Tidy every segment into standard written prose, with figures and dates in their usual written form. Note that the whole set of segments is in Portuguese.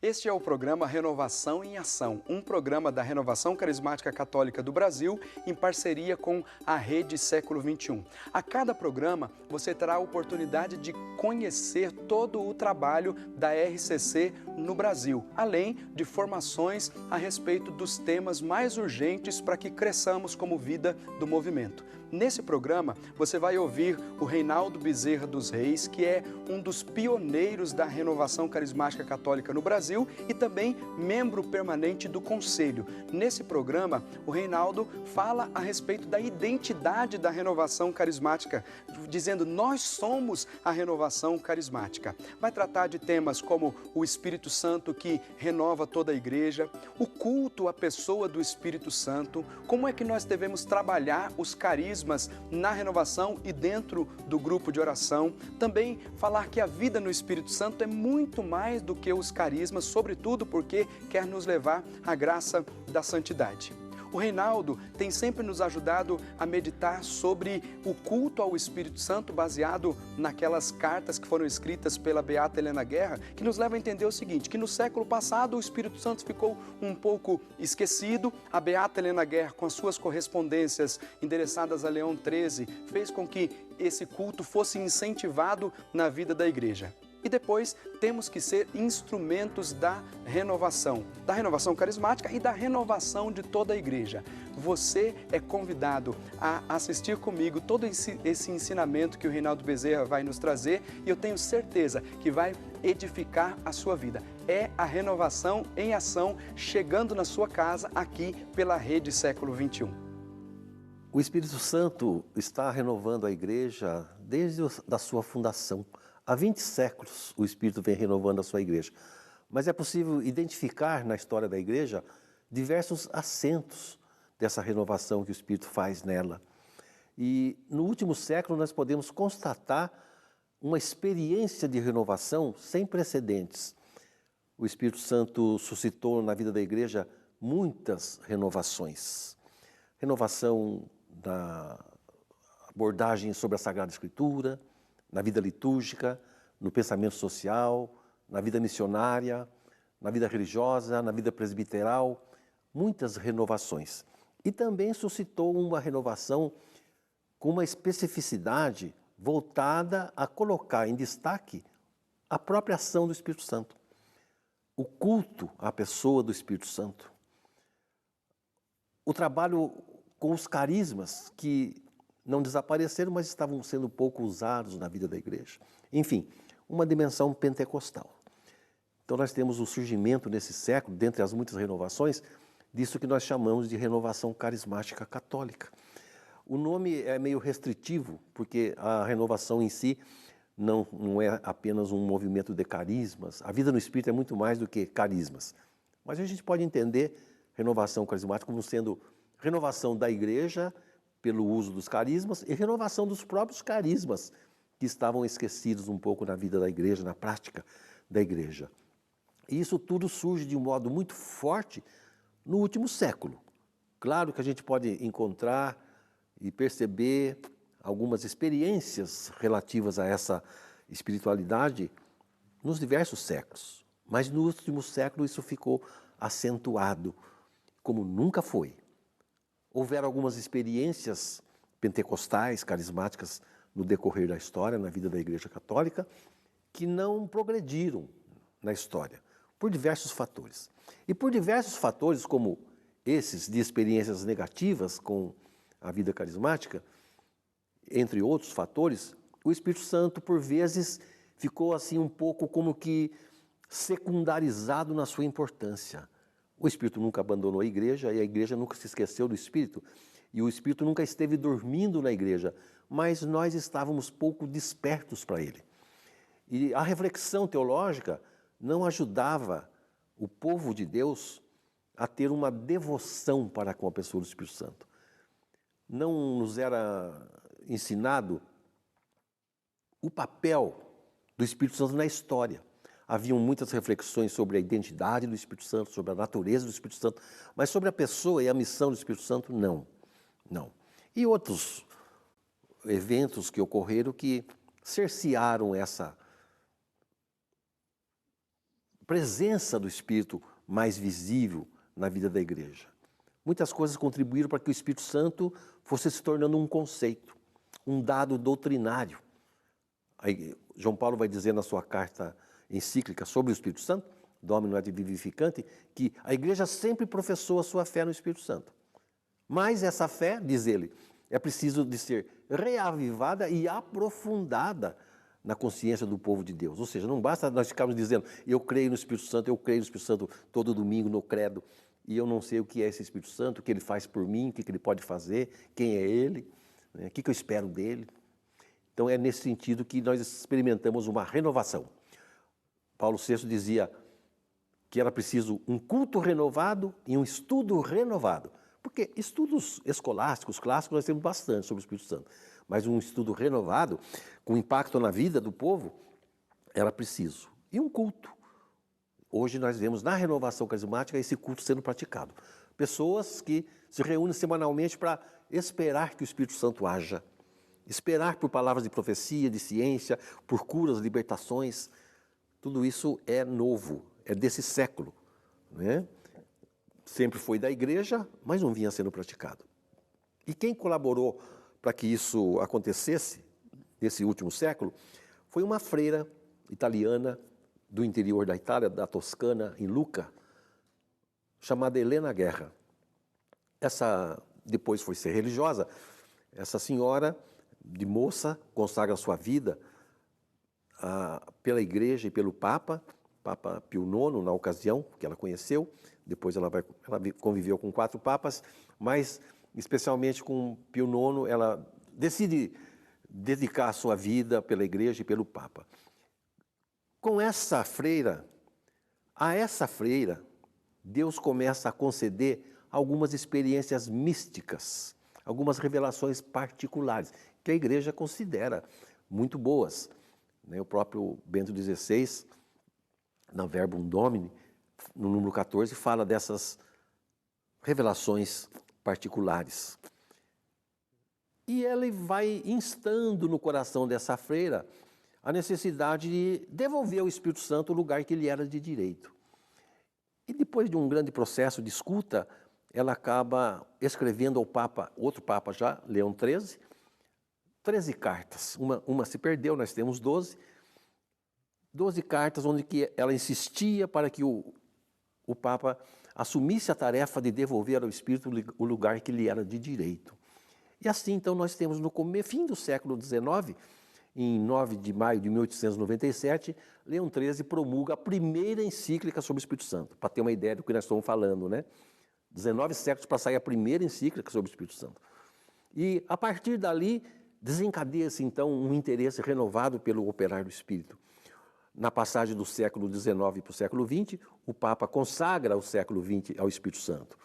Este é o programa Renovação em Ação, um programa da Renovação Carismática Católica do Brasil em parceria com a Rede Século XXI. A cada programa você terá a oportunidade de conhecer todo o trabalho da RCC no Brasil, além de formações a respeito dos temas mais urgentes para que cresçamos como vida do movimento. Nesse programa, você vai ouvir o Reinaldo Bezerra dos Reis, que é um dos pioneiros da Renovação Carismática Católica no Brasil e também membro permanente do Conselho. Nesse programa, o Reinaldo fala a respeito da identidade da Renovação Carismática, dizendo: nós somos a Renovação Carismática. Vai tratar de temas como o Espírito Santo que renova toda a igreja, o culto à pessoa do Espírito Santo, como é que nós devemos trabalhar os carismas na renovação e dentro do grupo de oração. Também falar que a vida no Espírito Santo é muito mais do que os carismas, sobretudo porque quer nos levar à graça da santidade. O Reinaldo tem sempre nos ajudado a meditar sobre o culto ao Espírito Santo, baseado naquelas cartas que foram escritas pela Beata Helena Guerra, que nos leva a entender o seguinte, que no século passado o Espírito Santo ficou um pouco esquecido. A Beata Helena Guerra, com as suas correspondências endereçadas a Leão XIII, fez com que esse culto fosse incentivado na vida da igreja. E depois temos que ser instrumentos da renovação carismática e da renovação de toda a igreja. Você é convidado a assistir comigo todo esse ensinamento que o Reinaldo Bezerra vai nos trazer e eu tenho certeza que vai edificar a sua vida. É a renovação em ação chegando na sua casa aqui pela Rede Século XXI. O Espírito Santo está renovando a igreja desde a sua fundação. Há 20 séculos o Espírito vem renovando a sua igreja, mas é possível identificar na história da igreja diversos acentos dessa renovação que o Espírito faz nela. E no último século nós podemos constatar uma experiência de renovação sem precedentes. O Espírito Santo suscitou na vida da igreja muitas renovações. Renovação da abordagem sobre a Sagrada Escritura, na vida litúrgica, no pensamento social, na vida missionária, na vida religiosa, na vida presbiteral, muitas renovações. E também suscitou uma renovação com uma especificidade voltada a colocar em destaque a própria ação do Espírito Santo. O culto à pessoa do Espírito Santo. O trabalho com os carismas que não desapareceram, mas estavam sendo pouco usados na vida da igreja. Enfim, uma dimensão pentecostal. Então nós temos o surgimento nesse século, dentre as muitas renovações, disso que nós chamamos de renovação carismática católica. O nome é meio restritivo, porque a renovação em si não é apenas um movimento de carismas. A vida no Espírito é muito mais do que carismas. Mas a gente pode entender renovação carismática como sendo renovação da igreja pelo uso dos carismas e renovação dos próprios carismas que estavam esquecidos um pouco na vida da igreja, na prática da igreja. E isso tudo surge de um modo muito forte no último século. Claro que a gente pode encontrar e perceber algumas experiências relativas a essa espiritualidade nos diversos séculos, mas no último século isso ficou acentuado como nunca foi. Houveram algumas experiências pentecostais, carismáticas, no decorrer da história, na vida da Igreja Católica, que não progrediram na história, por diversos fatores. E por diversos fatores, como esses de experiências negativas com a vida carismática, entre outros fatores, o Espírito Santo, por vezes, ficou assim um pouco como que secundarizado na sua importância. O Espírito nunca abandonou a igreja e a igreja nunca se esqueceu do Espírito. E o Espírito nunca esteve dormindo na igreja, mas nós estávamos pouco despertos para ele. E a reflexão teológica não ajudava o povo de Deus a ter uma devoção para com a pessoa do Espírito Santo. Não nos era ensinado o papel do Espírito Santo na história. Haviam muitas reflexões sobre a identidade do Espírito Santo, sobre a natureza do Espírito Santo, mas sobre a pessoa e a missão do Espírito Santo, não. E outros eventos que ocorreram que cercearam essa presença do Espírito mais visível na vida da igreja. Muitas coisas contribuíram para que o Espírito Santo fosse se tornando um conceito, um dado doutrinário. Aí, João Paulo vai dizer na sua carta encíclica sobre o Espírito Santo, Domino et Vivificante, que a igreja sempre professou a sua fé no Espírito Santo. Mas essa fé, diz ele, é preciso de ser reavivada e aprofundada na consciência do povo de Deus. Ou seja, não basta nós ficarmos dizendo, eu creio no Espírito Santo, eu creio no Espírito Santo todo domingo no credo, e eu não sei o que é esse Espírito Santo, o que ele faz por mim, o que ele pode fazer, quem é ele, né, o que eu espero dele. Então é nesse sentido que nós experimentamos uma renovação. Paulo VI dizia que era preciso um culto renovado e um estudo renovado. Porque estudos escolásticos, clássicos, nós temos bastante sobre o Espírito Santo. Mas um estudo renovado, com impacto na vida do povo, era preciso. E um culto. Hoje nós vemos na renovação carismática esse culto sendo praticado. Pessoas que se reúnem semanalmente para esperar que o Espírito Santo haja. Esperar por palavras de profecia, de ciência, por curas, libertações. Tudo isso é novo, é desse século, né? Sempre foi da igreja, mas não vinha sendo praticado. E quem colaborou para que isso acontecesse, nesse último século, foi uma freira italiana do interior da Itália, da Toscana, em Lucca, chamada Helena Guerra. Essa depois foi ser religiosa. Essa senhora, de moça, consagra sua vida pela igreja e pelo Papa Pio IX, na ocasião que ela conheceu. Depois ela conviveu com 4 papas, mas especialmente com Pio IX, ela decide dedicar a sua vida pela igreja e pelo Papa. Com essa freira, Deus começa a conceder algumas experiências místicas, algumas revelações particulares, que a igreja considera muito boas. O próprio Bento XVI, na Verbum Domini, no número 14, fala dessas revelações particulares. E ele vai instando no coração dessa freira a necessidade de devolver ao Espírito Santo o lugar que lhe era de direito. E depois de um grande processo de escuta, ela acaba escrevendo ao Papa, outro Papa já, Leão XIII, 13 cartas. Uma se perdeu, nós temos 12 cartas onde que ela insistia para que o Papa assumisse a tarefa de devolver ao Espírito o lugar que lhe era de direito. E assim, então, nós temos no fim do século XIX, em 9 de maio de 1897, Leão XIII promulga a primeira encíclica sobre o Espírito Santo, para ter uma ideia do que nós estamos falando, né? 19 séculos para sair a primeira encíclica sobre o Espírito Santo. E, a partir dali, desencadeia-se, então, um interesse renovado pelo operar do Espírito. Na passagem do século XIX para o século XX, o Papa consagra o século XX ao Espírito Santo.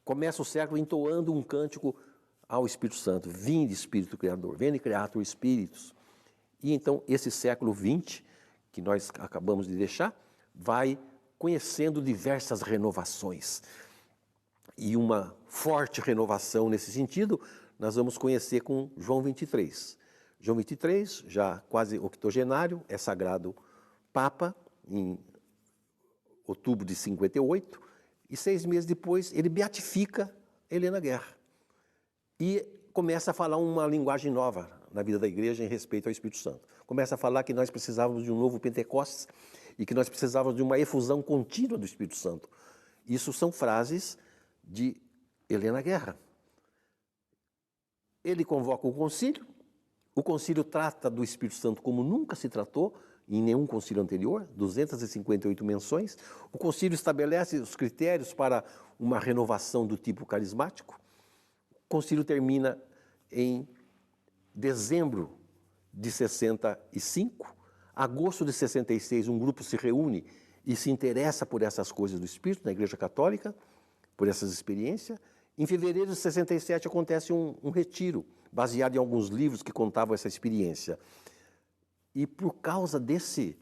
Começa o século entoando um cântico ao Espírito Santo. Vinde, Espírito Criador, veni Creator Spiritus. E então esse século XX, que nós acabamos de deixar, vai conhecendo diversas renovações. E uma forte renovação nesse sentido, nós vamos conhecer com João 23. João 23, já quase octogenário, é sagrado Papa, em outubro de 58, e 6 meses depois ele beatifica Helena Guerra. E começa a falar uma linguagem nova na vida da igreja em respeito ao Espírito Santo. Começa a falar que nós precisávamos de um novo Pentecostes e que nós precisávamos de uma efusão contínua do Espírito Santo. Isso são frases de Helena Guerra. Ele convoca o concílio trata do Espírito Santo como nunca se tratou em nenhum concílio anterior, 258 menções. O concílio estabelece os critérios para uma renovação do tipo carismático. O concílio termina em dezembro de 65. Agosto de 66, um grupo se reúne e se interessa por essas coisas do Espírito na Igreja Católica, por essas experiências. Em fevereiro de 67 acontece um retiro, baseado em alguns livros que contavam essa experiência. E por causa desse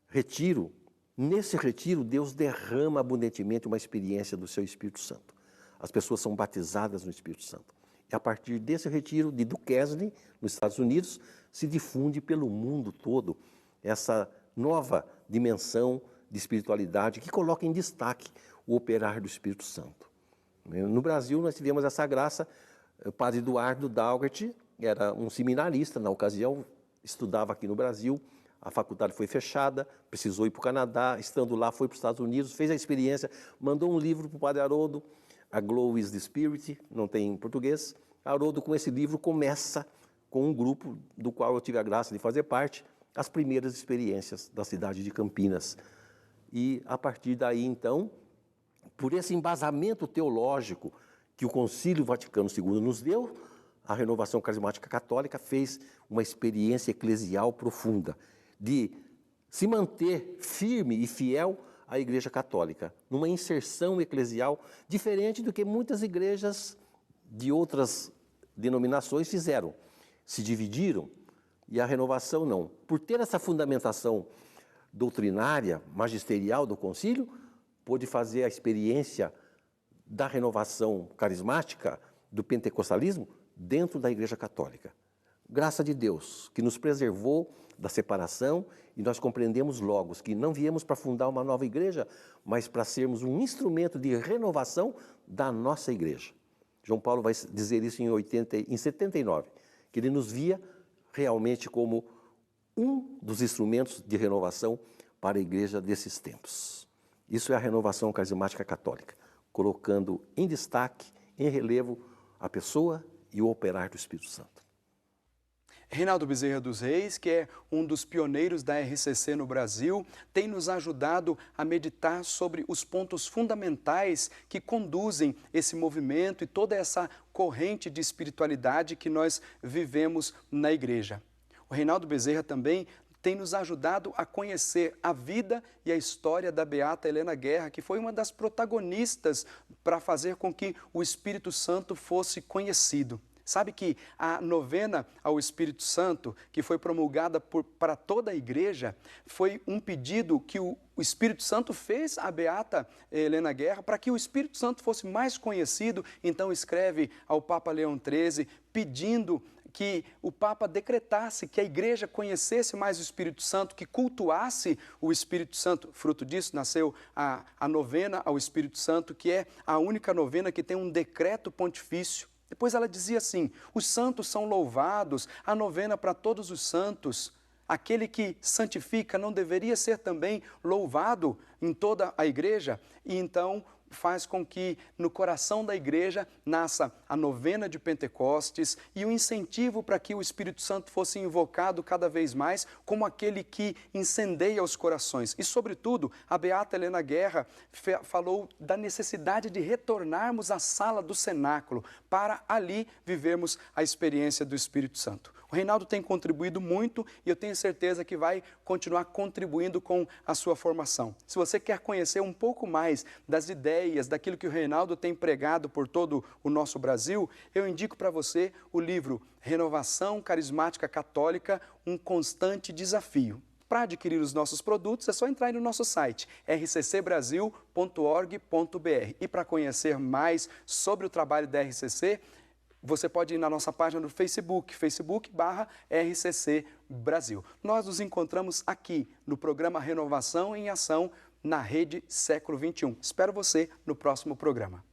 retiro, nesse retiro, Deus derrama abundantemente uma experiência do seu Espírito Santo. As pessoas são batizadas no Espírito Santo. E a partir desse retiro de Duquesne, nos Estados Unidos, se difunde pelo mundo todo essa nova dimensão de espiritualidade que coloca em destaque o operar do Espírito Santo. No Brasil, nós tivemos essa graça. O padre Eduardo Daugert era um seminarista na ocasião, estudava aqui no Brasil, a faculdade foi fechada, precisou ir para o Canadá, estando lá foi para os Estados Unidos, fez a experiência, mandou um livro para o padre Haroldo, A Glow is the Spirit, não tem em português. Haroldo, com esse livro, começa com um grupo do qual eu tive a graça de fazer parte, as primeiras experiências da cidade de Campinas. E, a partir daí, então, por esse embasamento teológico que o Concílio Vaticano II nos deu, a Renovação Carismática Católica fez uma experiência eclesial profunda, de se manter firme e fiel à Igreja Católica, numa inserção eclesial diferente do que muitas igrejas de outras denominações fizeram. Se dividiram, e a renovação não. Por ter essa fundamentação doutrinária, magisterial do concílio, pôde fazer a experiência da renovação carismática, do pentecostalismo, dentro da Igreja Católica. Graça de Deus, que nos preservou da separação, e nós compreendemos logo que não viemos para fundar uma nova igreja, mas para sermos um instrumento de renovação da nossa igreja. João Paulo vai dizer isso em 79, que ele nos via realmente como um dos instrumentos de renovação para a igreja desses tempos. Isso é a renovação carismática católica, colocando em destaque, em relevo, a pessoa e o operar do Espírito Santo. Reinaldo Bezerra dos Reis, que é um dos pioneiros da RCC no Brasil, tem nos ajudado a meditar sobre os pontos fundamentais que conduzem esse movimento e toda essa corrente de espiritualidade que nós vivemos na igreja. O Reinaldo Bezerra também tem nos ajudado a conhecer a vida e a história da beata Helena Guerra, que foi uma das protagonistas para fazer com que o Espírito Santo fosse conhecido. Sabe que a novena ao Espírito Santo, que foi promulgada para toda a igreja, foi um pedido que o Espírito Santo fez à beata Helena Guerra para que o Espírito Santo fosse mais conhecido. Então escreve ao Papa Leão XIII pedindo que o Papa decretasse que a igreja conhecesse mais o Espírito Santo, que cultuasse o Espírito Santo. Fruto disso nasceu a novena ao Espírito Santo, que é a única novena que tem um decreto pontifício. Depois ela dizia assim: os santos são louvados, a novena para todos os santos. Aquele que santifica não deveria ser também louvado em toda a igreja? E então faz com que no coração da igreja nasça a novena de Pentecostes e o incentivo para que o Espírito Santo fosse invocado cada vez mais como aquele que incendeia os corações. E, sobretudo, a beata Helena Guerra falou da necessidade de retornarmos à sala do cenáculo para ali vivermos a experiência do Espírito Santo. O Reinaldo tem contribuído muito e eu tenho certeza que vai continuar contribuindo com a sua formação. Se você quer conhecer um pouco mais das ideias, daquilo que o Reinaldo tem pregado por todo o nosso Brasil, eu indico para você o livro Renovação Carismática Católica, um constante desafio. Para adquirir os nossos produtos, é só entrar no nosso site, rccbrasil.org.br. E para conhecer mais sobre o trabalho da RCC, você pode ir na nossa página do Facebook, facebook.com/RCC Brasil. Nós nos encontramos aqui no programa Renovação em Ação, na Rede Século XXI. Espero você no próximo programa.